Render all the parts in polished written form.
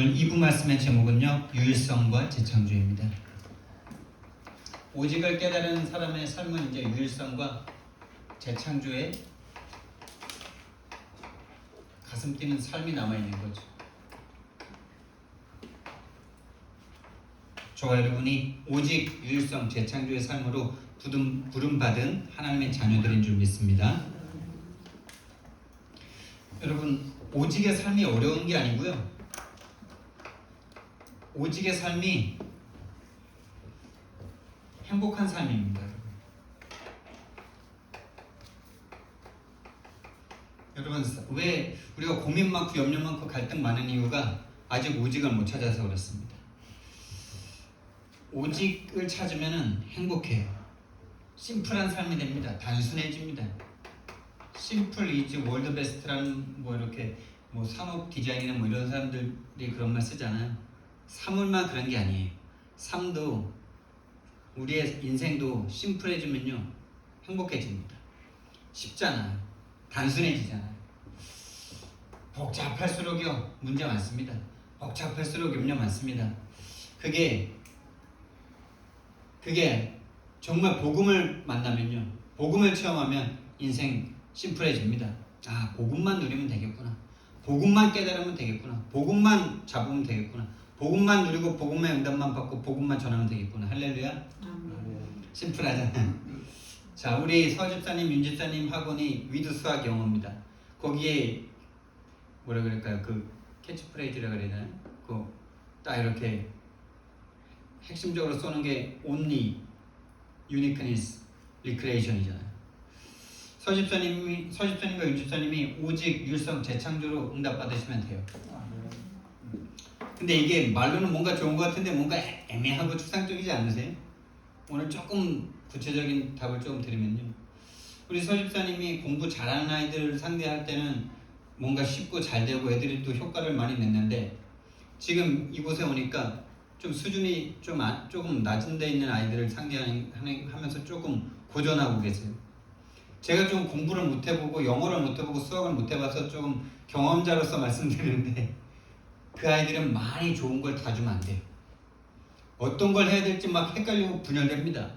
오늘 2부 말씀의 제목은요, 유일성과 재창조입니다. 오직을 깨달은 사람의 삶은 이제 유일성과 재창조의 가슴 뛰는 삶이 남아있는 거죠. 저와 여러분이 오직 유일성 재창조의 삶으로 부름받은 하나님의 자녀들인 줄 믿습니다. 여러분, 오직의 삶이 어려운 게 아니고요, 오직의 삶이 행복한 삶입니다. 여러분, 왜 우리가 고민 많고 염려 많고 갈등 많은 이유가 아직 오직을 못 찾아서 그렇습니다. 오직을 찾으면 행복해요. 심플한 삶이 됩니다. 단순해집니다. 심플 이즈 월드 베스트라는 이렇게 산업 디자인이나 이런 사람들이 그런 말 쓰잖아요. 삶을만 그런 게 아니에요. 삶도 우리의 인생도 심플해지면요 행복해집니다. 쉽잖아요. 단순해지잖아요. 복잡할수록요 문제 많습니다. 복잡할수록 염려 많습니다. 그게 정말 복음을 만나면요, 복음을 체험하면 인생 심플해집니다. 아, 복음만 누리면 되겠구나. 복음만 깨달으면 되겠구나. 복음만 잡으면 되겠구나. 복음만 누리고 복음의 응답만 받고 복음만 전하면 되겠구나. 할렐루야. 심플하잖아요. 자, 우리 서집사님, 윤집사님 학원이 위드 수학 영어입니다. 거기에 뭐라 그럴까요? 그 캐치프레이즈라 그래야 되나요? 딱 이렇게 핵심적으로 쏘는 게 only, uniqueness, recreation이잖아요. 서집사님과 윤집사님이 오직 유일성 재창조로 응답받으시면 돼요. 근데 이게 말로는 뭔가 좋은 것 같은데 뭔가 애매하고 추상적이지 않으세요? 오늘 조금 구체적인 답을 좀 드리면요, 우리 서집사님이 공부 잘하는 아이들을 상대할 때는 뭔가 쉽고 잘 되고 애들이 또 효과를 많이 냈는데, 지금 이곳에 오니까 좀 수준이 조금 낮은 데 있는 아이들을 상대하면서 조금 고전하고 계세요. 제가 좀 공부를 못 해보고 영어를 못 해보고 수학을 못 해봐서 조금 경험자로서 말씀드리는데, 그 아이들은 많이 좋은 걸 다 주면 안 돼요. 어떤 걸 해야 될지 막 헷갈리고 분열됩니다.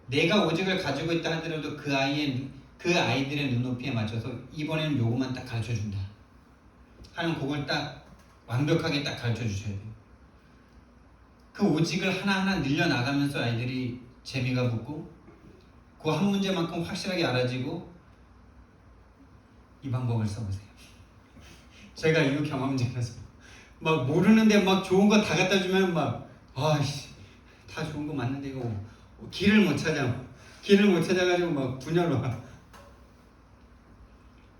내가 오직을 가지고 있다 하더라도 그 아이들의 눈높이에 맞춰서 이번에는 요것만 딱 가르쳐준다 하는 그걸 딱 완벽하게 딱 가르쳐 주셔야 돼요. 그 오직을 하나하나 늘려나가면서 아이들이 재미가 붙고 그 한 문제만큼 확실하게 알아지고, 이 방법을 써보세요. 제가 이 경험자라서 막 모르는데 막 좋은 거 다 갖다 주면 다 좋은 거 맞는데 이거 길을 못 찾아가지고 막 분열 와.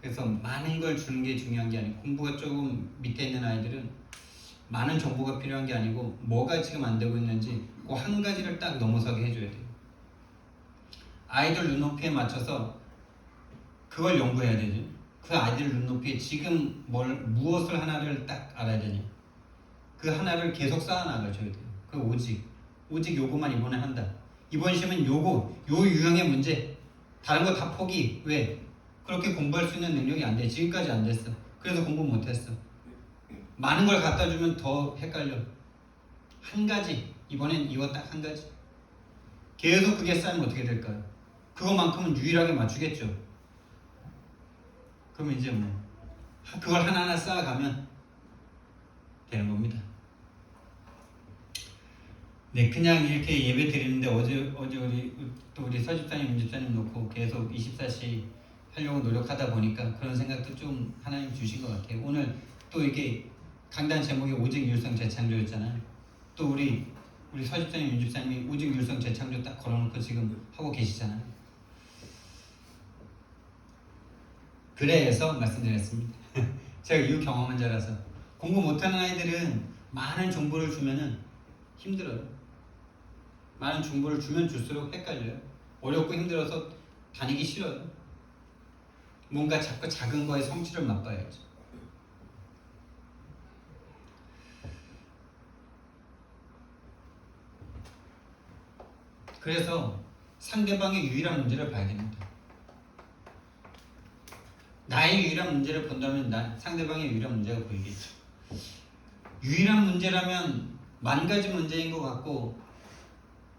그래서 많은 걸 주는 게 중요한 게 아니고, 공부가 조금 밑에 있는 아이들은 많은 정보가 필요한 게 아니고 뭐가 지금 안 되고 있는지 그 한 가지를 딱 넘어서게 해줘야 돼요. 아이들 눈높이에 맞춰서 그걸 연구해야 되죠. 그 아이들 눈높이에 지금 무엇을 하나를 딱 알아야 되냐, 그 하나를 계속 쌓아나가줘야 돼요. 그 오직 요거만 이번에 한다. 이번 시험은 요 유형의 문제, 다른 거 다 포기. 왜? 그렇게 공부할 수 있는 능력이 안 돼. 지금까지 안 됐어. 그래서 공부 못했어. 많은 걸 갖다 주면 더 헷갈려. 한 가지, 이번엔 이거 딱 한 가지. 계속 그게 쌓이면 어떻게 될까요? 그거만큼은 유일하게 맞추겠죠. 그러면 이제 그걸 하나하나 쌓아가면 되는 겁니다. 네, 그냥 이렇게 예배 드리는데 어제 우리 서집사님, 윤집사님 놓고 계속 24시 하려고 노력하다 보니까 그런 생각도 좀 하나님 주신 것 같아요. 오늘 또 이게 강단 제목이 오직 유일성 재창조였잖아요. 또 우리 서집사님, 윤집사님이 오직 유일성 재창조 딱 걸어놓고 지금 하고 계시잖아요. 그래서 말씀드렸습니다. 제가 이 경험한 자라서. 공부 못하는 아이들은 많은 정보를 주면은 힘들어요. 많은 정보를 주면 줄수록 헷갈려요. 어렵고 힘들어서 다니기 싫어요. 뭔가 자꾸 작은 거에 성취를 맛봐야죠. 그래서 상대방의 유일한 문제를 봐야 됩니다. 나의 유일한 문제를 본다면 상대방의 유일한 문제가 보이겠죠. 유일한 문제라면 만 가지 문제인 것 같고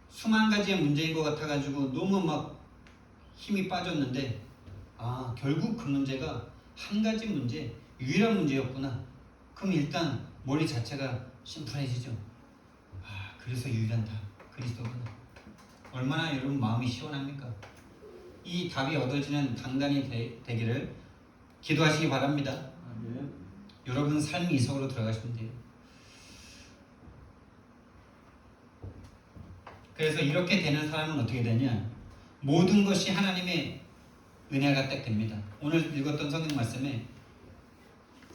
수만 가지의 문제인 것 같아가지고 너무 막 힘이 빠졌는데 결국 그 문제가 한 가지 문제, 유일한 문제였구나. 그럼 일단 머리 자체가 심플해지죠. 그래서 유일한 답 그리스도구나. 얼마나 여러분 마음이 시원합니까? 이 답이 얻어지는 강단이 되기를 기도하시기 바랍니다. 여러분 삶이 이석으로 들어가시면 돼요. 그래서 이렇게 되는 사람은 어떻게 되냐? 모든 것이 하나님의 은혜가 딱 됩니다. 오늘 읽었던 성경 말씀에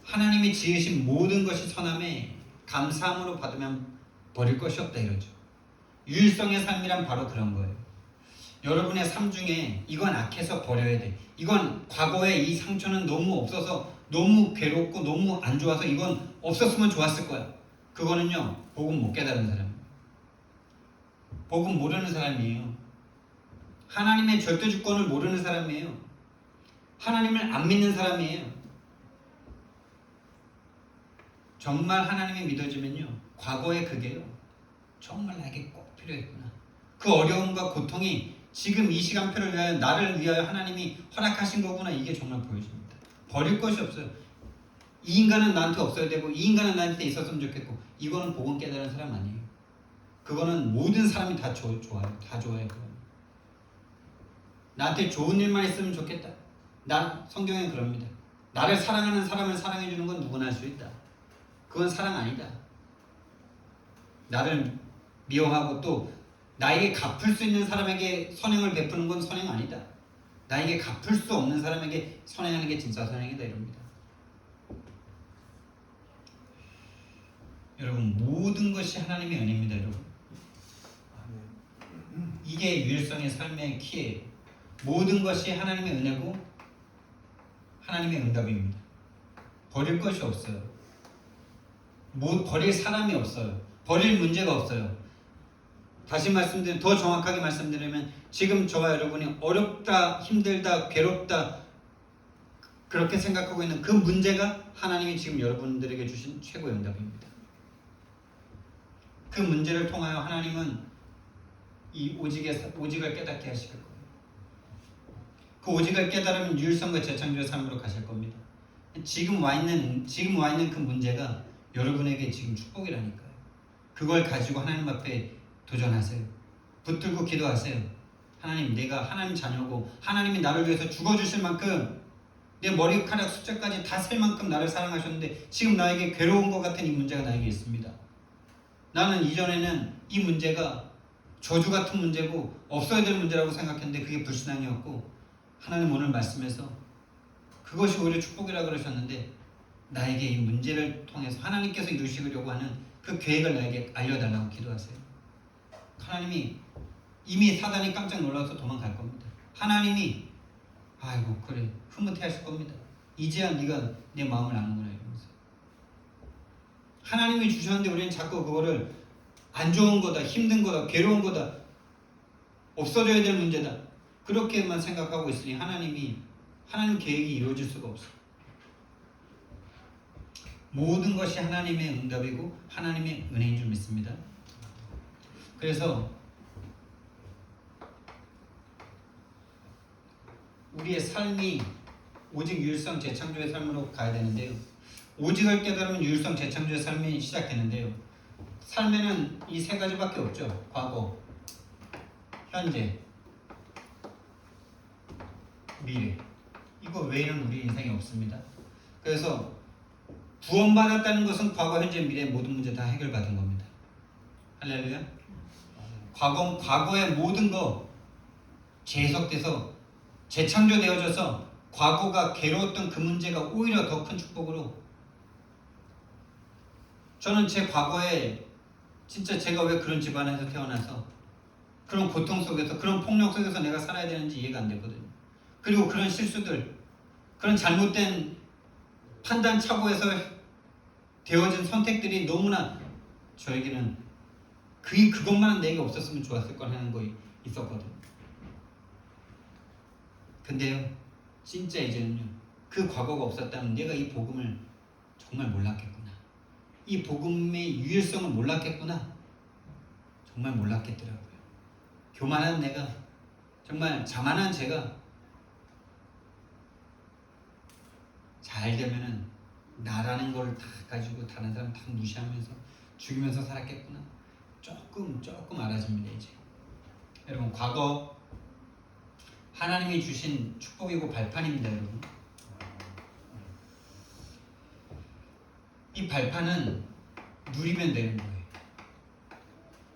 하나님이 지으신 모든 것이 선함에 감사함으로 받으면 버릴 것이 없다 이러죠. 유일성의 삶이란 바로 그런 거예요. 여러분의 삶 중에 이건 악해서 버려야 돼. 이건 과거에 이 상처는 너무 없어서 너무 괴롭고 너무 안 좋아서 이건 없었으면 좋았을 거야. 그거는요, 복음 못 깨달은 사람. 복음 모르는 사람이에요. 하나님의 절대 주권을 모르는 사람이에요. 하나님을 안 믿는 사람이에요. 정말 하나님이 믿어지면요, 과거의 그게요, 정말 나에게 꼭 필요했구나. 그 어려움과 고통이 지금 이 시간표를 위하여 나를 위하여 하나님이 허락하신 거구나. 이게 정말 보여집니다. 버릴 것이 없어요. 이 인간은 나한테 없어야 되고 이 인간은 나한테 있었으면 좋겠고 이거는 복음 깨달은 사람 아니에요. 그거는 모든 사람이 다 좋아요. 다 좋아요. 나한테 좋은 일만 있으면 좋겠다. 성경에 그럽니다. 나를 사랑하는 사람을 사랑해주는 건 누구나 할 수 있다. 그건 사랑 아니다. 나를 미워하고 또 나에게 갚을 수 있는 사람에게 선행을 베푸는 건 선행 아니다. 나에게 갚을 수 없는 사람에게 선행하는 게 진짜 선행이다 이럽니다. 여러분 모든 것이 하나님의 은혜입니다. 여러분 이게 유일성의 삶의 키예요. 모든 것이 하나님의 은혜고 하나님의 응답입니다. 버릴 것이 없어요. 버릴 사람이 없어요. 버릴 문제가 없어요. 다시 더 정확하게 말씀드리면 지금 저와 여러분이 어렵다, 힘들다, 괴롭다 그렇게 생각하고 있는 그 문제가 하나님이 지금 여러분들에게 주신 최고의 응답입니다. 그 문제를 통하여 하나님은 이 오직을 깨닫게 하실 거예요. 그 오직을 깨달으면 유일성과 재창조의 삶으로 가실 겁니다. 지금 와 있는 그 문제가 여러분에게 지금 축복이라니까요. 그걸 가지고 하나님 앞에 도전하세요. 붙들고 기도하세요. 하나님, 내가 하나님 자녀고 하나님이 나를 위해서 죽어주실 만큼 내 머리카락 숫자까지 다 셀 만큼 나를 사랑하셨는데 지금 나에게 괴로운 것 같은 이 문제가 나에게 있습니다. 나는 이전에는 이 문제가 저주 같은 문제고 없어야 될 문제라고 생각했는데 그게 불신앙이었고 하나님 오늘 말씀에서 그것이 오히려 축복이라고 그러셨는데 나에게 이 문제를 통해서 하나님께서 이루시려고 하는 그 계획을 나에게 알려달라고 기도하세요. 하나님이 이미 사단이 깜짝 놀라서 도망갈 겁니다. 하나님이 아이고 그래 흐뭇해 하실 겁니다. 이제야 네가 내 마음을 아는구나 이러면서. 하나님이 주셨는데 우리는 자꾸 그거를 안 좋은 거다, 힘든 거다, 괴로운 거다, 없어져야 될 문제다 그렇게만 생각하고 있으니 하나님 계획이 이루어질 수가 없어요. 모든 것이 하나님의 응답이고 하나님의 은혜인 줄 믿습니다. 그래서 우리의 삶이 오직 유일성 재창조의 삶으로 가야 되는데요. 오직을 깨달으면 유일성 재창조의 삶이 시작되는데요. 삶에는 이 세 가지밖에 없죠. 과거, 현재, 미래. 이거 외에는 우리 인생에 없습니다. 그래서 구원받았다는 것은 과거, 현재, 미래 모든 문제 다 해결받은 겁니다. 할렐루야. 과거의 모든 거 재해석돼서 재창조되어져서 과거가 괴로웠던 그 문제가 오히려 더 큰 축복으로 저는 제 과거에 진짜 제가 왜 그런 집안에서 태어나서 그런 고통 속에서 그런 폭력 속에서 내가 살아야 되는지 이해가 안 되거든요. 그리고 그런 실수들 그런 잘못된 판단 착오에서 되어진 선택들이 너무나 저에게는 그것만 내게 없었으면 좋았을 걸 하는 거 있었거든요. 근데요, 진짜 이제는요, 그 과거가 없었다면 내가 이 복음을 정말 몰랐겠구나. 이 복음의 유일성을 몰랐겠구나. 정말 몰랐겠더라고요. 교만한 내가, 정말 자만한 제가 잘 되면은 나라는 걸 다 가지고 다른 사람 다 무시하면서 죽이면서 살았겠구나. 조금 알아집니다. 이제 여러분, 과거 하나님이 주신 축복이고 발판입니다. 여러분, 이 발판은 누리면 되는 거예요.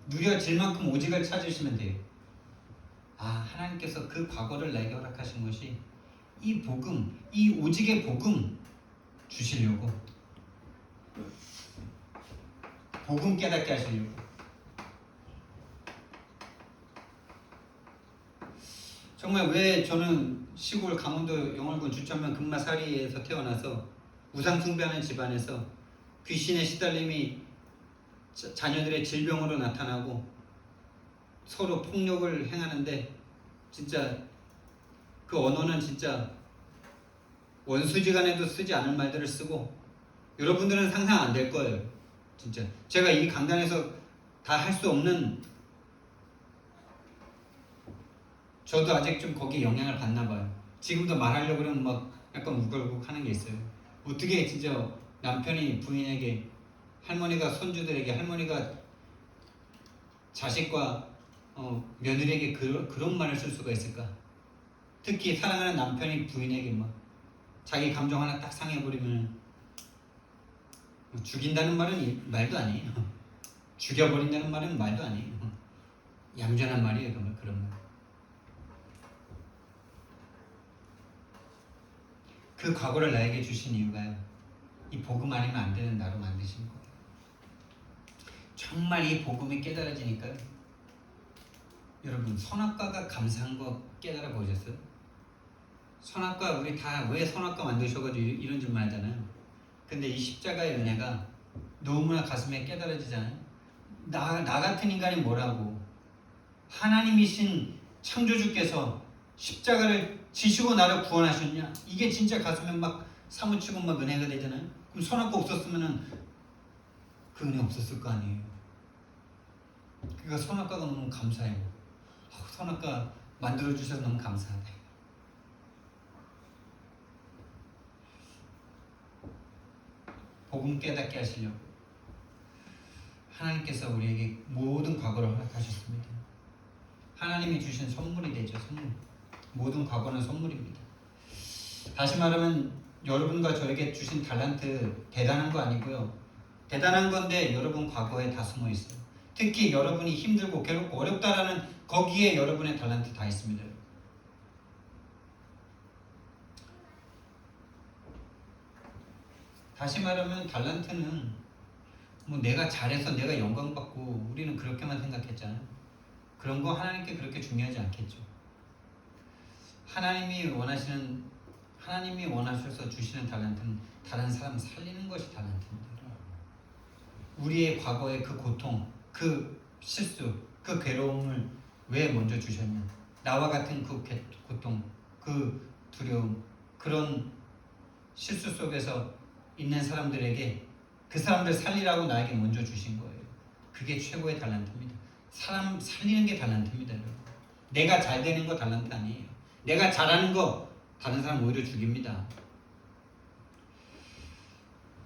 누려질 만큼 오직을 찾으시면 돼요. 하나님께서 그 과거를 나에게 허락하신 것이 이 복음, 이 오직의 복음 주시려고, 복음 깨닫게 하시려고. 정말 왜 저는 시골 강원도 영월군 주천면 금마사리에서 태어나서 우상 숭배하는 집안에서 귀신의 시달림이 자녀들의 질병으로 나타나고 서로 폭력을 행하는데, 진짜 그 언어는 진짜 원수지간에도 쓰지 않을 말들을 쓰고, 여러분들은 상상 안 될 거예요. 진짜 제가 이 강단에서 다 할 수 없는, 저도 아직 좀 거기에 영향을 받나 봐요. 지금도 말하려고 그러면 막 약간 우글우글 하는 게 있어요. 어떻게 진짜 남편이 부인에게, 할머니가 손주들에게, 할머니가 자식과 며느리에게 그런 말을 쓸 수가 있을까? 특히 사랑하는 남편이 부인에게 막 자기 감정 하나 딱 상해버리면, 죽인다는 말은 말도 아니에요. 죽여버린다는 말은 말도 아니에요. 얌전한 말이에요. 그런 말. 그 과거를 나에게 주신 이유가요, 이 복음 아니면 안 되는 나로 만드신 거예요. 정말 이 복음이 깨달아지니까요, 여러분, 선악과가 감사한 거 깨달아 보셨어요? 선악과, 우리 다 왜 선악과 만드셔가지고 이런 줄 말잖아요. 근데 이 십자가의 은혜가 너무나 가슴에 깨달아지잖아요. 나 같은 인간이 뭐라고, 하나님이신 창조주께서 십자가를 지시고 나를 구원하셨냐? 이게 진짜 가슴에 막 사무치고 막 은혜가 되잖아요. 그럼 선악과 없었으면은 그 은혜 없었을 거 아니에요. 그러니까 선악과가 너무 감사해요. 선악과 만들어주셔서 너무 감사하다. 복음 깨닫게 하시려고 하나님께서 우리에게 모든 과거를 허락하셨습니다. 하나님이 주신 선물이 되죠. 선물. 모든 과거는 선물입니다. 다시 말하면 여러분과 저에게 주신 달란트 대단한 거 아니고요. 대단한 건데 여러분 과거에 다 숨어 있어요. 특히 여러분이 힘들고 괴롭고 어렵다라는 거기에 여러분의 달란트 다 있습니다. 다시 말하면 달란트는 뭐 내가 잘해서 내가 영광 받고, 우리는 그렇게만 생각했잖아요. 그런 거 하나님께 그렇게 중요하지 않겠죠. 하나님이 원하셔서 주시는 달란트는 다른 사람 살리는 것이 달란트입니다. 우리의 과거의 그 고통, 그 실수, 그 괴로움을 왜 먼저 주셨냐? 나와 같은 그 고통, 그 두려움, 그런 실수 속에서 있는 사람들에게 그 사람들 살리라고 나에게 먼저 주신 거예요. 그게 최고의 달란트입니다. 사람 살리는 게 달란트입니다. 내가 잘 되는 거 달란트 아니에요. 내가 잘하는 거 다른 사람 오히려 죽입니다.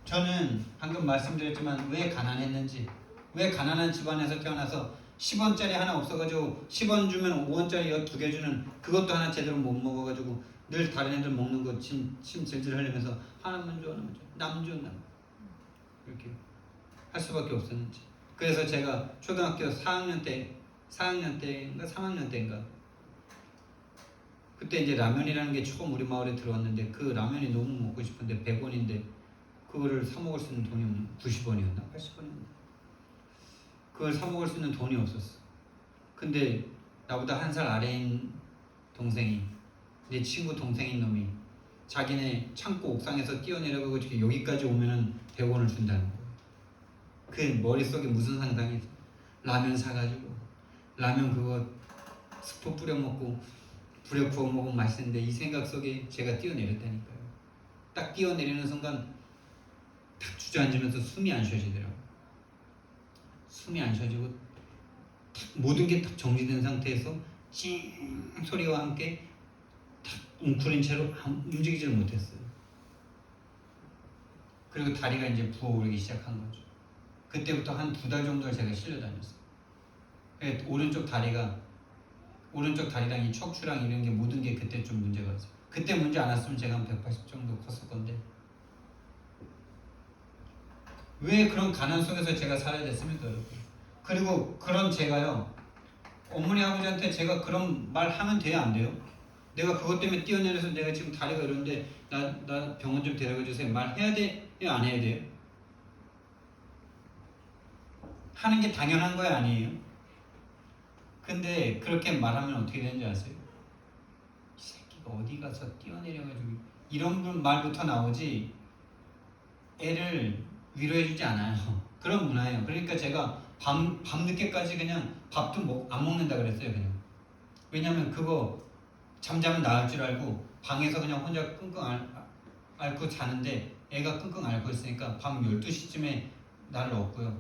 저는 방금 말씀드렸지만 왜 가난했는지, 왜 가난한 집안에서 태어나서 10원짜리 하나 없어가지고 10원 주면 5원짜리 2개 주는 그것도 하나 제대로 못 먹어가지고 늘 다른 애들 먹는 거 침 질질 흘리면서 하나만 줘, 남 줘, 이렇게 할 수밖에 없었는지. 그래서 제가 초등학교 4학년 때인가 3학년 때인가, 그때 이제 라면이라는 게 처음 우리 마을에 들어왔는데, 그 라면이 너무 먹고 싶은데 100원인데 그거를 사 먹을 수 있는 돈이 없는, 90원이었나 80원이었나, 그걸 사 먹을 수 있는 돈이 없었어. 근데 나보다 한 살 아래인 동생이, 내 친구 동생인 놈이 자기네 창고 옥상에서 뛰어내려가고 여기까지 오면은 100원을 준다는 거예요. 그 머릿속에 무슨 상상이 있어? 라면 사가지고 라면 그거 스프 뿌려 먹고 불에 구워 먹으면 맛있는데, 이 생각 속에 제가 뛰어내렸다니까요. 딱 뛰어내리는 순간 탁 주저앉으면서 숨이 안 쉬어지더라고. 숨이 안 쉬어지고 모든 게 딱 정지된 상태에서 찡 소리와 함께 딱 웅크린 채로 움직이지를 못했어요. 그리고 다리가 이제 부어오르기 시작한 거죠. 그때부터 한 2달 정도를 제가 실려 다녔어요. 오른쪽 다리랑 이 척추랑 이런 게 모든 게 그때 좀 문제가 있어요. 그때 문제 안 왔으면 제가 한 180 정도 컸을 건데 왜 그런 가난 속에서 제가 살아야 됐습니까, 여러분? 그리고 그런 제가요, 어머니 아버지한테 제가 그런 말 하면 돼요, 안 돼요? 내가 그것 때문에 뛰어내려서 내가 지금 다리가 이런데 나 병원 좀 데려가 주세요. 말해야 돼요, 안 해야 돼요? 하는 게 당연한 거야, 아니에요? 근데 그렇게 말하면 어떻게 되는지 아세요? 이 새끼가 어디 가서 뛰어내려가지고 이런 말부터 나오지 애를 위로해주지 않아요. 그런 문화예요. 그러니까 제가 밤늦게까지 그냥 밥도 안 먹는다 그랬어요. 그냥. 왜냐면 그거 잠자면 나을 줄 알고 방에서 그냥 혼자 끙끙 앓고 자는데 애가 끙끙 앓고 있으니까 밤 12시쯤에 나를 얻고요.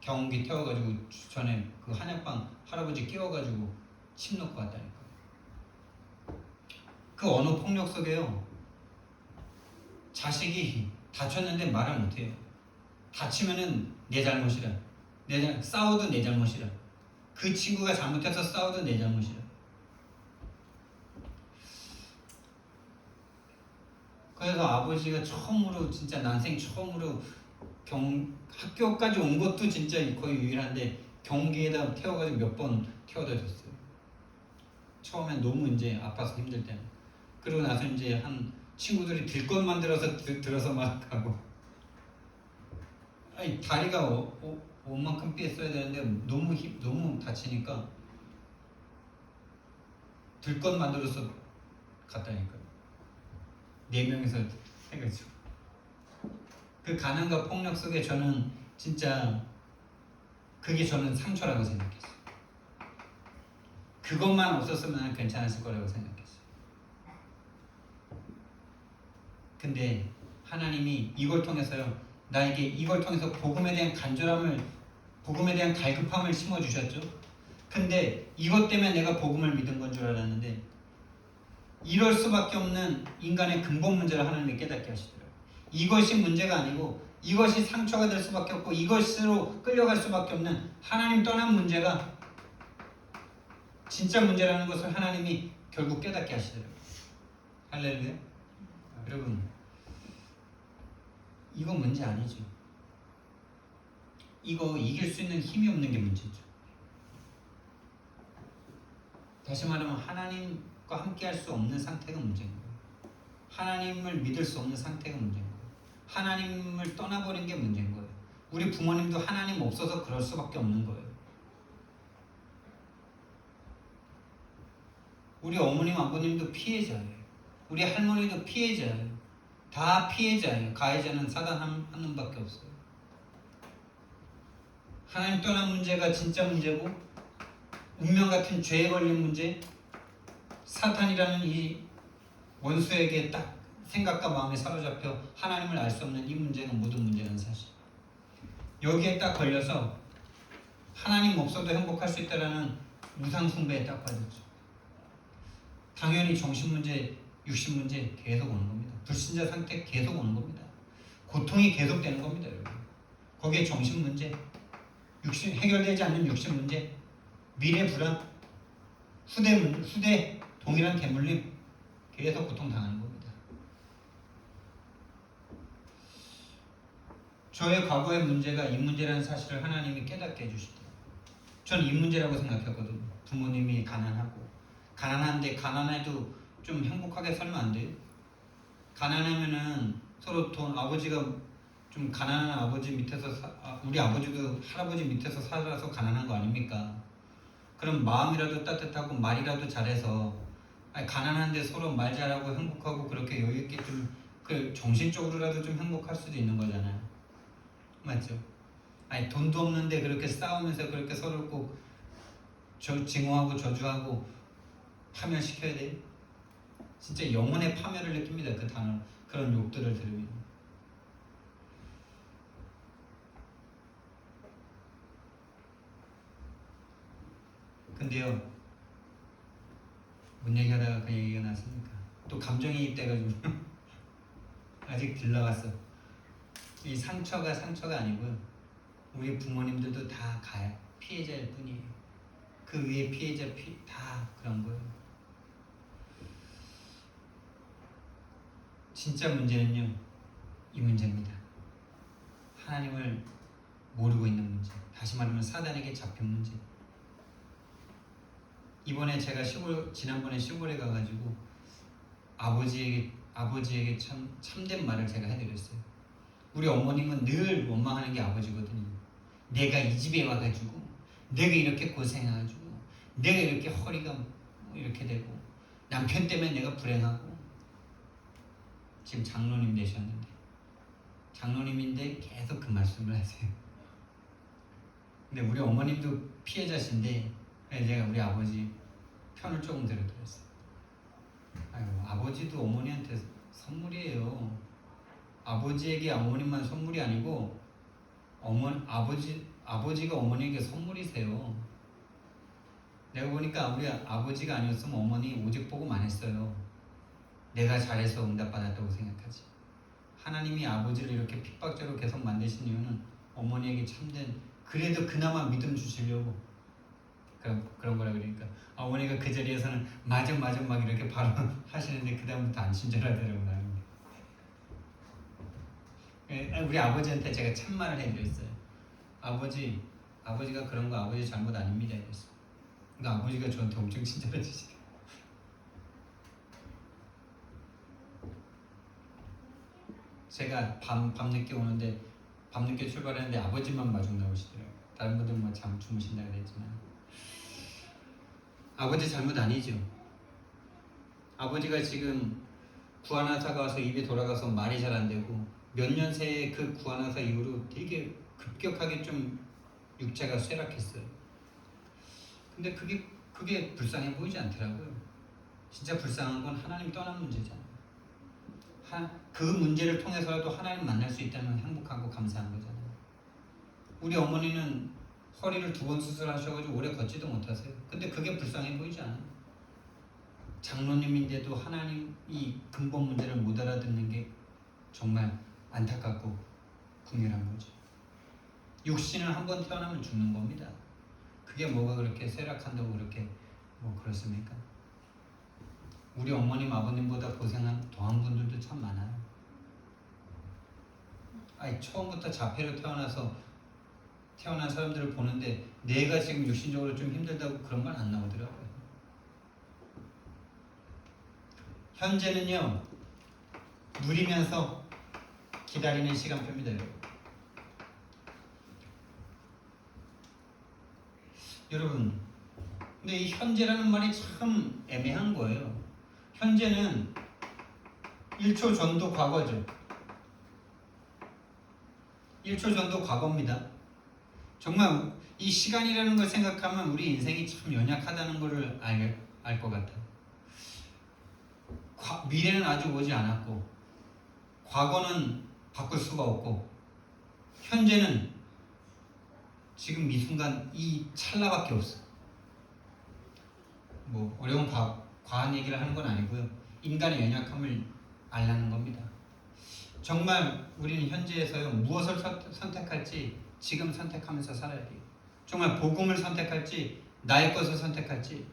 경운기 태워가지고 전에 그 한약방 할아버지 끼워가지고 침 넣고 왔다니까. 그 언어 폭력 속에요. 자식이 다쳤는데 말을 못해요. 다치면은 내 잘못이라. 싸워도 내 잘못이라. 그 친구가 잘못해서 싸워도 내 잘못이라. 그래서 아버지가 처음으로 진짜 난생 처음으로 학교까지 온 것도 진짜 거의 유일한데 경기에다 태워가지고 몇 번 태워다 줬어요. 처음엔 너무 이제 아파서 힘들 때는. 그러고 나서 이제 한 친구들이 들것 만들어서 들어서 막 하고. 아니 다리가 옷만큼 삐었어야 되는데 너무 다치니까 들것 만들어서 갔다니까요. 4명이서 해가지고. 그 가난과 폭력 속에 저는 진짜 그게 저는 상처라고 생각했어요. 그것만 없었으면 괜찮았을 거라고 생각했어요. 근데 하나님이 이걸 통해서요, 나에게 이걸 통해서 복음에 대한 간절함을, 복음에 대한 갈급함을 심어주셨죠. 근데 이것 때문에 내가 복음을 믿은 건 줄 알았는데 이럴 수밖에 없는 인간의 근본 문제를 하나님이 깨닫게 하시더라고요. 이것이 문제가 아니고 이것이 상처가 될 수밖에 없고 이것으로 끌려갈 수밖에 없는 하나님 떠난 문제가 진짜 문제라는 것을 하나님이 결국 깨닫게 하시더라고요. 할렐루야. 여러분, 이거 문제 아니죠. 이거 이길 수 있는 힘이 없는 게 문제죠. 다시 말하면 하나님과 함께 할 수 없는 상태가 문제인 거예요. 하나님을 믿을 수 없는 상태가 문제인 거예요. 하나님을 떠나버린 게 문제인 거예요. 우리 부모님도 하나님 없어서 그럴 수밖에 없는 거예요. 우리 어머님 아버님도 피해자예요. 우리 할머니도 피해자예요. 다 피해자예요. 가해자는 사단 한 놈밖에 없어요. 하나님 떠난 문제가 진짜 문제고 운명 같은 죄에 걸린 문제, 사탄이라는 이 원수에게 딱 생각과 마음에 사로잡혀 하나님을 알 수 없는 이 문제가 모든 문제라는 사실. 여기에 딱 걸려서 하나님 없어도 행복할 수 있다라는 우상 숭배에 딱 빠졌죠. 당연히 정신 문제, 육신 문제 계속 오는 겁니다. 불신자 상태 계속 오는 겁니다. 고통이 계속 되는 겁니다, 여러분. 거기에 정신 문제, 육신 해결되지 않는 육신 문제, 미래 불안, 후대 동일한 개물림, 계속 고통당하는 겁니다. 저의 과거의 문제가 이 문제라는 사실을 하나님이 깨닫게 해주시더라고요. 저는 이 문제라고 생각했거든요. 부모님이 가난한데 가난해도 좀 행복하게 살면 안 돼요? 가난하면은 서로 아버지가 좀 가난한 아버지 밑에서 우리 아버지도 할아버지 밑에서 살아서 가난한 거 아닙니까? 그럼 마음이라도 따뜻하고 말이라도 잘해서 가난한데 서로 말 잘하고 행복하고 그렇게 여유있게 좀 그 정신적으로라도 좀 행복할 수도 있는 거잖아요. 맞죠? 돈도 없는데 그렇게 싸우면서 그렇게 서로 꼭 증오하고 저주하고 파멸시켜야 돼요? 진짜 영혼의 파멸을 느낍니다. 그 단어, 그런 욕들을 들으면. 근데요, 뭔 얘기하다가 그 얘기가 났습니까? 또 감정이입돼가지고 아직 덜 나왔어. 이 상처가 아니고요. 우리 부모님들도 다 가요. 피해자일 뿐이에요. 그 위에 피해자 다 그런 거예요. 진짜 문제는요, 이 문제입니다. 하나님을 모르고 있는 문제. 다시 말하면 사단에게 잡힌 문제. 이번에 제가 지난번에 시골에 가가지고 아버지에게 참된 말을 제가 해드렸어요. 우리 어머님은 늘 원망하는 게 아버지거든요. 내가 이 집에 와가지고 내가 이렇게 고생해가지고 내가 이렇게 허리가 이렇게 되고 남편 때문에 내가 불행하고. 지금 장로님 되셨는데, 장로님인데 계속 그 말씀을 하세요. 근데 우리 어머님도 피해자신데 그래서 제가 우리 아버지 편을 조금 들어드렸어요. 아유, 아버지도 어머니한테 선물이에요. 아버지에게 어머님만 선물이 아니고 아버지가 어머니에게 선물이세요. 내가 보니까 우리 아버지가 아니었으면 어머니 오직 복음 안 했어요. 내가 잘해서 응답받았다고 생각하지. 하나님이 아버지를 이렇게 핍박자로 계속 만드신 이유는 어머니에게 참된, 그래도 그나마 믿음 주시려고 그런 거라. 그러니까 어머니가 그 자리에서는 맞아 막 이렇게 바로 하시는데 그 다음부터 안 친절하더라고요. 우리 아버지한테 제가 참말을 해드렸어요. 아버지가 그런 거 아버지 잘못 아닙니다 이랬어요. 그러니까 아버지가 저한테 엄청 친절해지시더라고요. 제가 밤늦게 오는데, 밤늦게 출발했는데 아버지만 마중 나오시더라고요. 다른 분들은 뭐 잠 주무신다고 그랬지만 아버지 잘못 아니죠. 아버지가 지금 구안하사가 와서 입이 돌아가서 말이 잘 안 되고 몇 년 새에 그 구안하사 이후로 되게 급격하게 좀 육체가 쇠락했어요. 근데 그게 불쌍해 보이지 않더라고요. 진짜 불쌍한 건 하나님 떠난 문제잖아요. 그 문제를 통해서라도 하나님 만날 수 있다면 행복하고 감사한 거잖아요. 우리 어머니는 허리를 2번 수술하셔가지고 오래 걷지도 못하세요. 근데 그게 불쌍해 보이지 않아요. 장로님인데도 하나님이 근본 문제를 못 알아듣는 게 정말 안타깝고 궁멸한 거죠. 육신은 한번 태어나면 죽는 겁니다. 그게 뭐가 그렇게 쇠락한다고 그렇게 그렇습니까? 우리 어머님 아버님보다 고생한 더한 분들도 참 많아요. 처음부터 자폐로 태어난 사람들을 보는데 내가 지금 육신적으로 좀 힘들다고 그런 말 안 나오더라고요. 현재는요, 누리면서 기다리는 시간표입니다, 여러분. 근데 이 현재라는 말이 참 애매한 거예요. 현재는 1초 전도 과거죠. 1초 전도 과거입니다. 정말 이 시간이라는 걸 생각하면 우리 인생이 참 연약하다는 것을 알 것 같아요. 미래는 아직 오지 않았고 과거는 바꿀 수가 없고 현재는 지금 이 순간 이 찰나밖에 없어. 어려운 과한 얘기를 하는 건 아니고요. 인간의 연약함을 알라는 겁니다. 정말 우리는 현재에서요, 무엇을 선택할지 지금 선택하면서 살아야 돼요. 정말 복음을 선택할지 나의 것을 선택할지.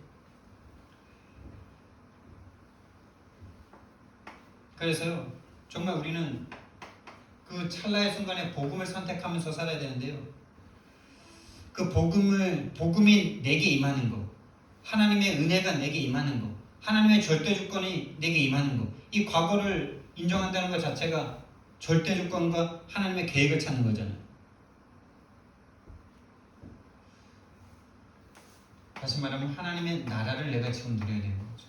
그래서요, 정말 우리는 그 찰나의 순간에 복음을 선택하면서 살아야 되는데요, 그 복음이 내게 임하는 거, 하나님의 은혜가 내게 임하는 거, 하나님의 절대 주권이 내게 임하는 거, 이 과거를 인정한다는 것 자체가 절대 주권과 하나님의 계획을 찾는 거잖아요. 다시 말하면 하나님의 나라를 내가 지금 누려야 되는 거죠.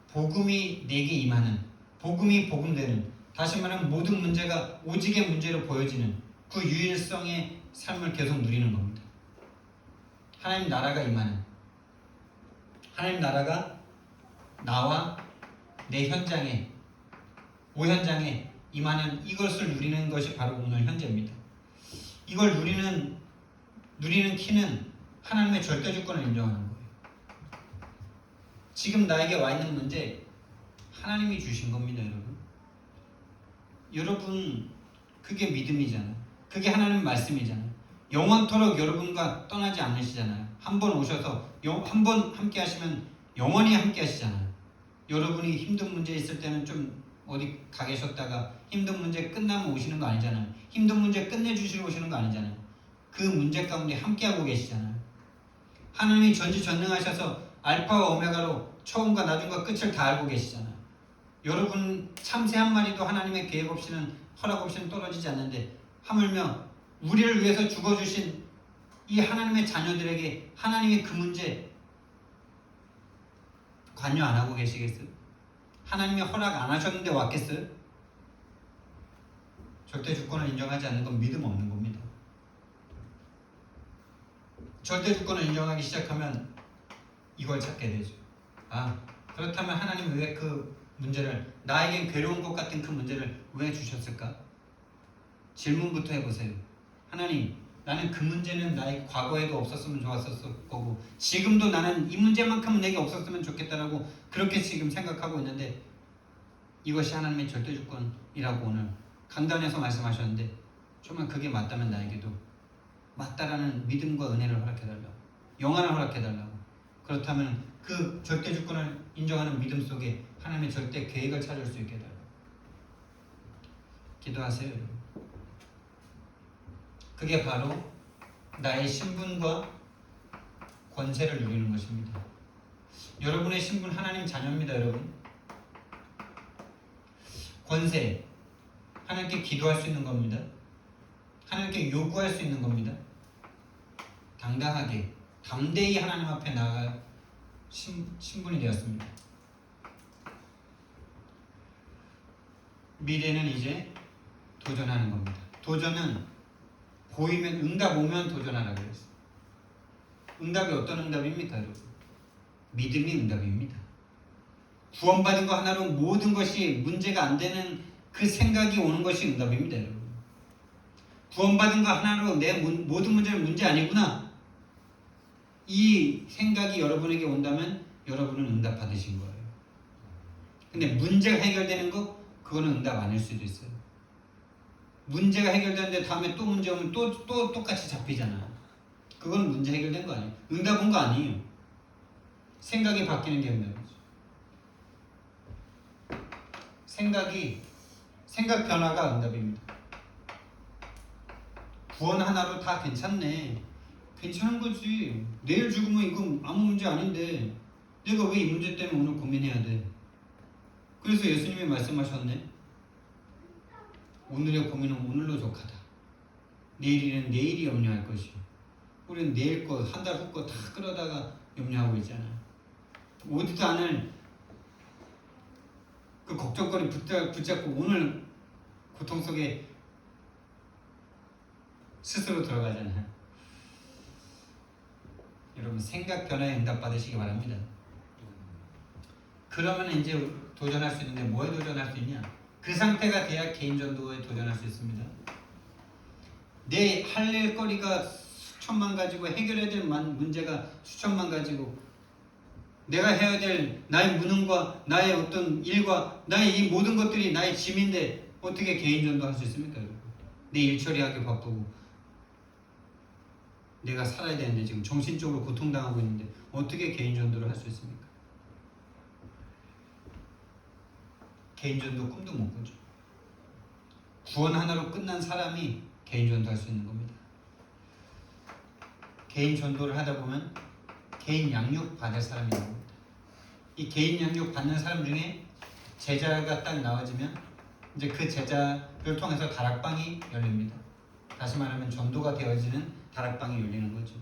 복음이 내게 임하는, 복음이 복음되는, 다시 말하면 모든 문제가 오직의 문제로 보여지는 그 유일성의 삶을 계속 누리는 겁니다. 하나님 나라가 임하는, 하나님 나라가 나와 내 현장에, 오현장에 임하는 이것을 누리는 것이 바로 오늘 현재입니다. 이걸 누리는 키는 하나님의 절대 주권을 인정하는 거예요. 지금 나에게 와 있는 문제 하나님이 주신 겁니다, 여러분. 여러분 그게 믿음이잖아요. 그게 하나님 말씀이잖아요. 영원토록 여러분과 떠나지 않으시잖아요. 한 번 오셔서 한 번 함께 하시면 영원히 함께 하시잖아요. 여러분이 힘든 문제 있을 때는 좀 어디 가 계셨다가 힘든 문제 끝나면 오시는 거 아니잖아요. 힘든 문제 끝내주시러 오시는 거 아니잖아요. 그 문제 가운데 함께하고 계시잖아요. 하나님이 전지전능하셔서 알파와 오메가로 처음과 나중과 끝을 다 알고 계시잖아요. 여러분 참새 한 마리도 하나님의 계획 없이는 허락 없이는 떨어지지 않는데 하물며 우리를 위해서 죽어주신 이 하나님의 자녀들에게 하나님이 그 문제 관여 안 하고 계시겠어요? 하나님이 허락 안 하셨는데 왔겠어요? 절대 주권을 인정하지 않는 건 믿음 없는 겁니다. 절대 주권을 인정하기 시작하면 이걸 찾게 되죠. 아, 그렇다면 하나님은 왜 그 문제를, 나에겐 괴로운 것 같은 그 문제를 왜 주셨을까? 질문부터 해보세요. 하나님, 나는 그 문제는 나의 과거에도 없었으면 좋았을 거고 지금도 나는 이 문제만큼은 내게 없었으면 좋겠다라고 그렇게 지금 생각하고 있는데 이것이 하나님의 절대 주권이라고 오늘 강단에서 말씀하셨는데 정말 그게 맞다면 나에게도 맞다라는 믿음과 은혜를 허락해달라고, 영안을 허락해달라고. 그렇다면 그 절대 주권을 인정하는 믿음 속에 하나님의 절대 계획을 찾을 수 있게 해달라고. 기도하세요, 여러분. 그게 바로 나의 신분과 권세를 누리는 것입니다. 여러분의 신분 하나님 자녀입니다, 여러분. 권세, 하나님께 기도할 수 있는 겁니다. 하나님께 요구할 수 있는 겁니다. 당당하게, 담대히 하나님 앞에 나아갈 신분이 되었습니다. 미래는 이제 도전하는 겁니다. 도전은 보이면, 응답 오면 도전하라고 그랬어요. 응답이 어떤 응답입니까, 여러분? 믿음이 응답입니다. 구원받은 거 하나로 모든 것이 문제가 안 되는 그 생각이 오는 것이 응답입니다, 여러분. 구원받은 거 하나로 내 모든 문제는 문제 아니구나. 이 생각이 여러분에게 온다면 여러분은 응답 받으신 거예요. 근데 문제가 해결되는 거, 그거는 응답 아닐 수도 있어요. 문제가 해결되는데 다음에 또 문제 오면 또 똑같이 잡히잖아. 그건 문제 해결된 거 아니에요. 응답 온 거 아니에요. 생각이 바뀌는 게 응답이죠. 생각 변화가 응답입니다. 구원 하나로 다 괜찮네. 괜찮은 거지. 내일 죽으면 이건 아무 문제 아닌데 내가 왜 이 문제 때문에 오늘 고민해야 돼? 그래서 예수님이 말씀하셨네. 오늘의 고민은 오늘로 족하다. 내일은 내일이 염려할 것이요. 우리는 내일 거, 한 달 후 거 다 끌어다가 염려하고 있잖아요. 오지도 않을 그 걱정거리 붙잡고 오늘 고통 속에 스스로 들어가잖아요. 여러분 생각 변화에 응답 받으시기 바랍니다. 그러면 이제 도전할 수 있는데 뭐에 도전할 수 있냐? 그 상태가 돼야 개인 전도에 도전할 수 있습니다. 내 할 일 거리가 수천만 가지고 해결해야 될 문제가 수천만 가지고 내가 해야 될 나의 무능과 나의 어떤 일과 나의 이 모든 것들이 나의 짐인데 어떻게 개인 전도할 수 있습니까, 여러분? 내 일 처리하기 바쁘고 내가 살아야 되는데 지금 정신적으로 고통당하고 있는데 어떻게 개인 전도를 할 수 있습니까? 개인 전도 꿈도 못 꾸죠. 구원 하나로 끝난 사람이 개인 전도할 수 있는 겁니다. 개인 전도를 하다 보면 개인 양육 받을 사람이 나옵니다. 이 개인 양육 받는 사람 중에 제자가 딱 나와지면 이제 그 제자를 통해서 다락방이 열립니다. 다시 말하면 전도가 되어지는 다락방이 열리는 거죠.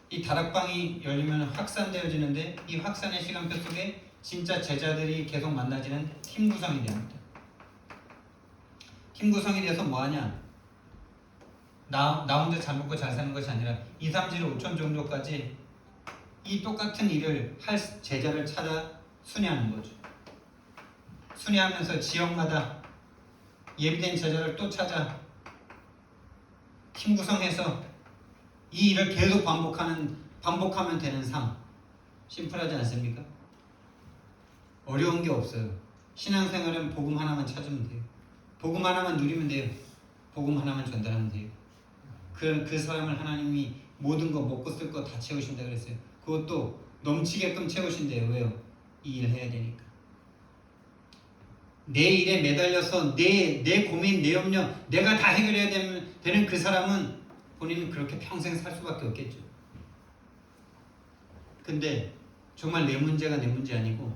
이 다락방이 열리면 확산되어지는데 이 확산의 시간표 속에 진짜 제자들이 계속 만나지는 팀 구성이 됩니다. 팀 구성이 돼서 뭐하냐? 나 혼자 잘 먹고 잘 사는 것이 아니라 2, 3, 7, 5천 정도까지 이 똑같은 일을 할 제자를 찾아 순회하는 거죠. 순회하면서 지역마다 예비된 제자를 또 찾아 팀 구성해서 이 일을 계속 반복하면 되는 삶. 심플하지 않습니까? 어려운 게 없어요. 신앙생활은 복음 하나만 찾으면 돼요. 복음 하나만 누리면 돼요. 복음 하나만 전달하면 돼요. 그 사람을 하나님이 모든 거 먹고 쓸 거 다 채우신다 그랬어요. 그것도 넘치게끔 채우신대요. 왜요? 이 일 해야 되니까. 내 일에 매달려서 내 고민, 내 염려 내가 다 해결해야 되는 그 사람은 본인은 그렇게 평생 살 수밖에 없겠죠. 근데 정말 내 문제가 내 문제 아니고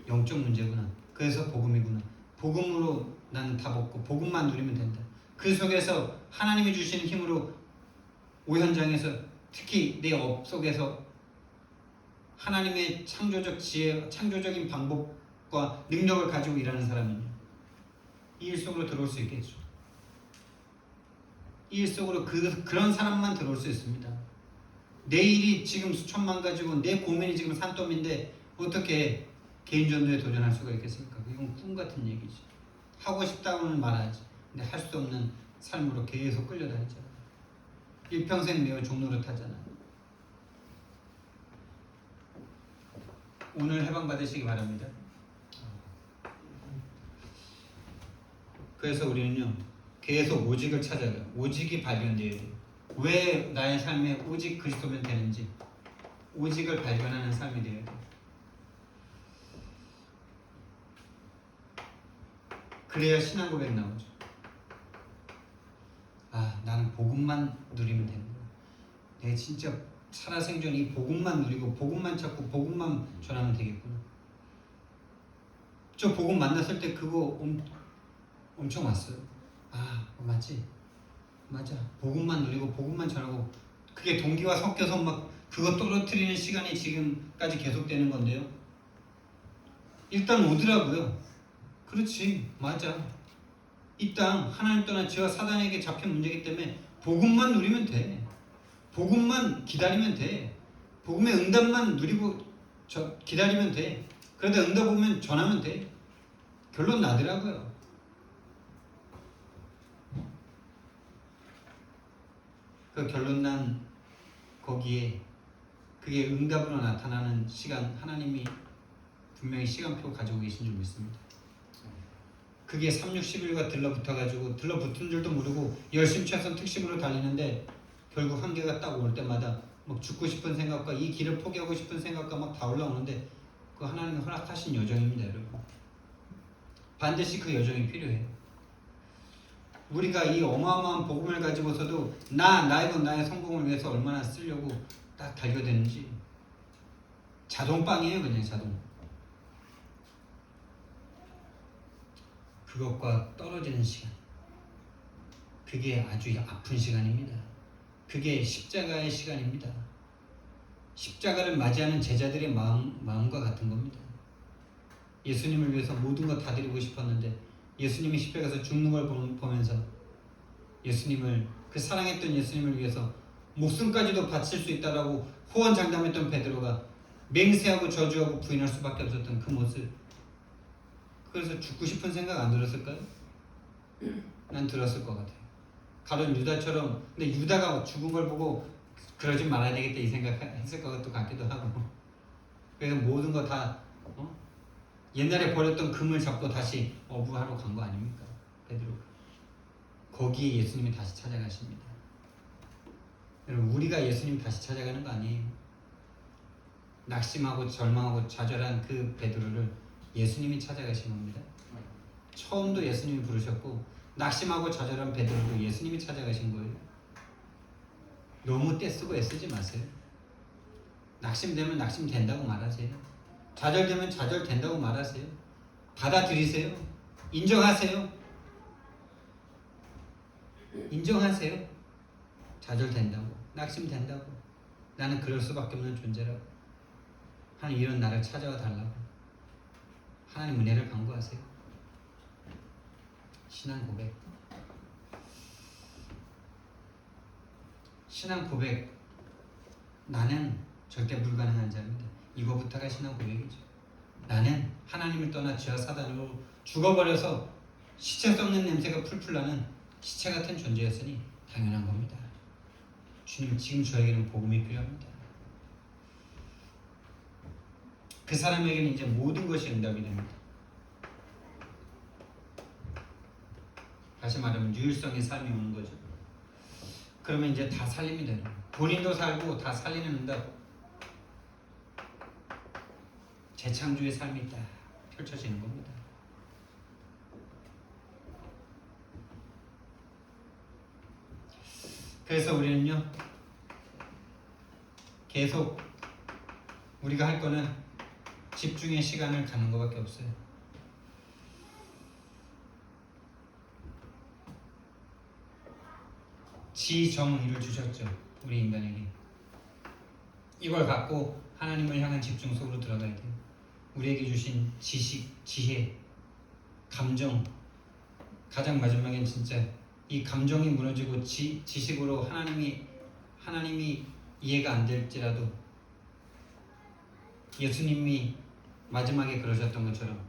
영적 문제구나. 그래서 복음이구나. 복음으로 나는 다 먹고 복음만 누리면 된다. 그 속에서 하나님이 주시는 힘으로 오현장에서 특히 내 업 속에서 하나님의 창조적 지혜, 창조적인 방법과 능력을 가지고 일하는 사람은요, 이 일 속으로 들어올 수 있겠죠. 이 일 속으로 그런 사람만 들어올 수 있습니다. 내 일이 지금 수천만 가지고 내 고민이 지금 산더미인데 어떻게 개인 전도에 도전할 수가 있겠습니까? 이건 꿈 같은 얘기지. 하고 싶다고는 말하지. 근데 할 수 없는 삶으로 계속 끌려다니잖아. 일평생 매어 종로를 타잖아. 오늘 해방받으시기 바랍니다. 그래서 우리는요, 계속 오직을 찾아가요. 오직이 발견돼야 돼요. 왜 나의 삶에 오직 그리스도면 되는지, 오직을 발견하는 삶이 되어야 돼요. 그래야 신앙 고백 나오죠. 아, 나는 복음만 누리면 되는 거야. 내가 진짜 살아생전 이 복음만 누리고 복음만 찾고 복음만 전하면 되겠구나. 저 복음 만났을 때 그거 엄청 왔어요. 아, 맞지? 맞아. 복음만 누리고 복음만 전하고 그게 동기와 섞여서 막 그거 떨어뜨리는 시간이 지금까지 계속되는 건데요. 일단 오더라고요. 그렇지, 맞아. 이 땅 하나님 떠난 죄와 사단에게 잡힌 문제이기 때문에 복음만 누리면 돼. 복음만 기다리면 돼. 복음의 응답만 누리고 기다리면 돼. 그러다 응답 오면 전하면 돼. 결론 나더라고요. 그 결론 난 거기에 그게 응답으로 나타나는 시간, 하나님이 분명히 시간표 가지고 계신 줄 믿습니다. 그게 3, 6, 10일과 들러붙어가지고 들러붙은 줄도 모르고 열심히 쳐서 특심으로 달리는데 결국 한계가 딱 올 때마다 막 죽고 싶은 생각과 이 길을 포기하고 싶은 생각과 막 다 올라오는데 그 하나님이 허락하신 여정입니다, 여러분. 반드시 그 여정이 필요해요. 우리가 이 어마어마한 복음을 가지고서도 나의 성공을 위해서 얼마나 쓰려고 딱 달겨드는지 자동빵이에요, 그냥 자동. 그것과 떨어지는 시간, 그게 아주 아픈 시간입니다. 그게 십자가의 시간입니다. 십자가를 맞이하는 제자들의 마음과 같은 겁니다. 예수님을 위해서 모든 것 다 드리고 싶었는데 예수님이 십자가에서 죽는 걸 보면서 예수님을, 그 사랑했던 예수님을 위해서 목숨까지도 바칠 수 있다라고 호언장담했던 베드로가 맹세하고 저주하고 부인할 수밖에 없었던 그 모습, 그래서 죽고 싶은 생각 안 들었을까요? 난 들었을 것 같아요. 가론 유다처럼. 근데 유다가 죽은 걸 보고 그러지 말아야 되겠다 이 생각했을 것 같기도 하고. 그래서 모든 거 다 옛날에 버렸던 금을 잡고 다시 어부하러 간 거 아닙니까? 베드로가. 거기에 예수님이 다시 찾아가십니다. 여러분, 우리가 예수님 다시 찾아가는 거 아니에요. 낙심하고 절망하고 좌절한 그 베드로를 예수님이 찾아가신 겁니다. 처음도 예수님이 부르셨고 낙심하고 좌절한 베드로도 예수님이 찾아가신 거예요. 너무 떼쓰고 애쓰지 마세요. 낙심되면 낙심된다고 말하세요. 좌절되면 좌절된다고 말하세요. 받아들이세요. 인정하세요. 인정하세요. 좌절된다고, 낙심된다고. 나는 그럴 수밖에 없는 존재라고. 하나님 이런 나를 찾아와 달라고. 하나님 은혜를 간구하세요. 신앙 고백. 신앙 고백. 나는 절대 불가능한 자입니다. 이거부터가 신앙 고백이죠. 나는 하나님을 떠나 죄와 사단으로 죽어버려서 시체 썩는 냄새가 풀풀 나는 시체 같은 존재였으니 당연한 겁니다. 주님, 지금 저에게는 복음이 필요합니다. 그 사람에게는 이제 모든 것이 응답이 됩니다. 다시 말하면 유일성의 삶이 오는 거죠. 그러면 이제 다 살림이 되는 거예요. 본인도 살고 다 살리는 응답. 재창조의 삶이 딱 펼쳐지는 겁니다. 그래서 우리는요, 계속 우리가 할 거는 집중의 시간을 갖는 것밖에 없어요. 지정의를 주셨죠, 우리 인간에게. 이걸 갖고 하나님을 향한 집중 속으로 들어가야 돼요. 우리에게 주신 지식, 지혜, 감정, 가장 마지막엔 진짜 이 감정이 무너지고 지식으로 하나님이 이해가 안 될지라도 예수님이 마지막에 그러셨던 것처럼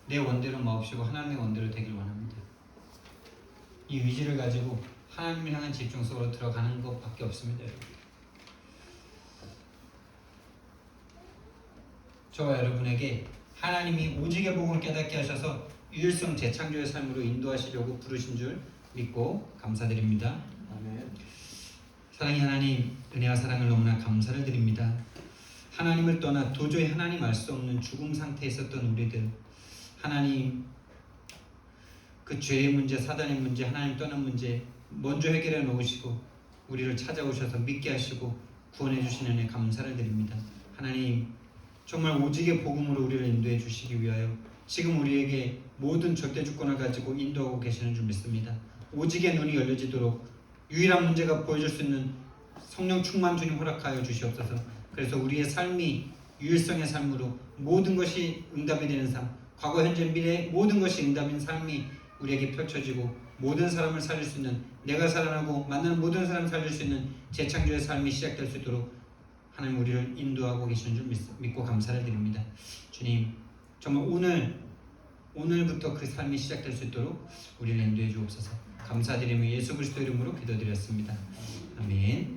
내 원대로 마옵시고 하나님의 원대로 되길 원합니다. 이 의지를 가지고 하나님을 향한 집중 속으로 들어가는 것밖에 없습니다. 저와 여러분에게 하나님이 오직의 복음을 깨닫게 하셔서 유일성 재창조의 삶으로 인도하시려고 부르신 줄 믿고 감사드립니다. 아멘. 사랑의 하나님, 은혜와 사랑을 너무나 감사를 드립니다. 하나님을 떠나 도저히 하나님 알 수 없는 죽음 상태에 있었던 우리들, 하나님 그 죄의 문제, 사단의 문제, 하나님 떠난 문제 먼저 해결해 놓으시고 우리를 찾아오셔서 믿게 하시고 구원해 주시는 은혜 감사를 드립니다. 하나님 정말 오직의 복음으로 우리를 인도해 주시기 위하여 지금 우리에게 모든 절대 주권을 가지고 인도하고 계시는 줄 믿습니다. 오직의 눈이 열려지도록 유일한 문제가 보여줄 수 있는 성령 충만 주님 허락하여 주시옵소서. 그래서 우리의 삶이 유일성의 삶으로 모든 것이 응답이 되는 삶, 과거 현재 미래 모든 것이 응답인 삶이 우리에게 펼쳐지고 모든 사람을 살릴 수 있는, 내가 살아나고 만나는 모든 사람을 살릴 수 있는 재창조의 삶이 시작될 수 있도록 하나님 우리를 인도하고 계시는 줄 믿고 감사를 드립니다. 주님 정말 오늘부터 그 삶이 시작될 수 있도록 우리를 인도해 주옵소서. 감사드리며 예수 그리스도 이름으로 기도드렸습니다. 아멘.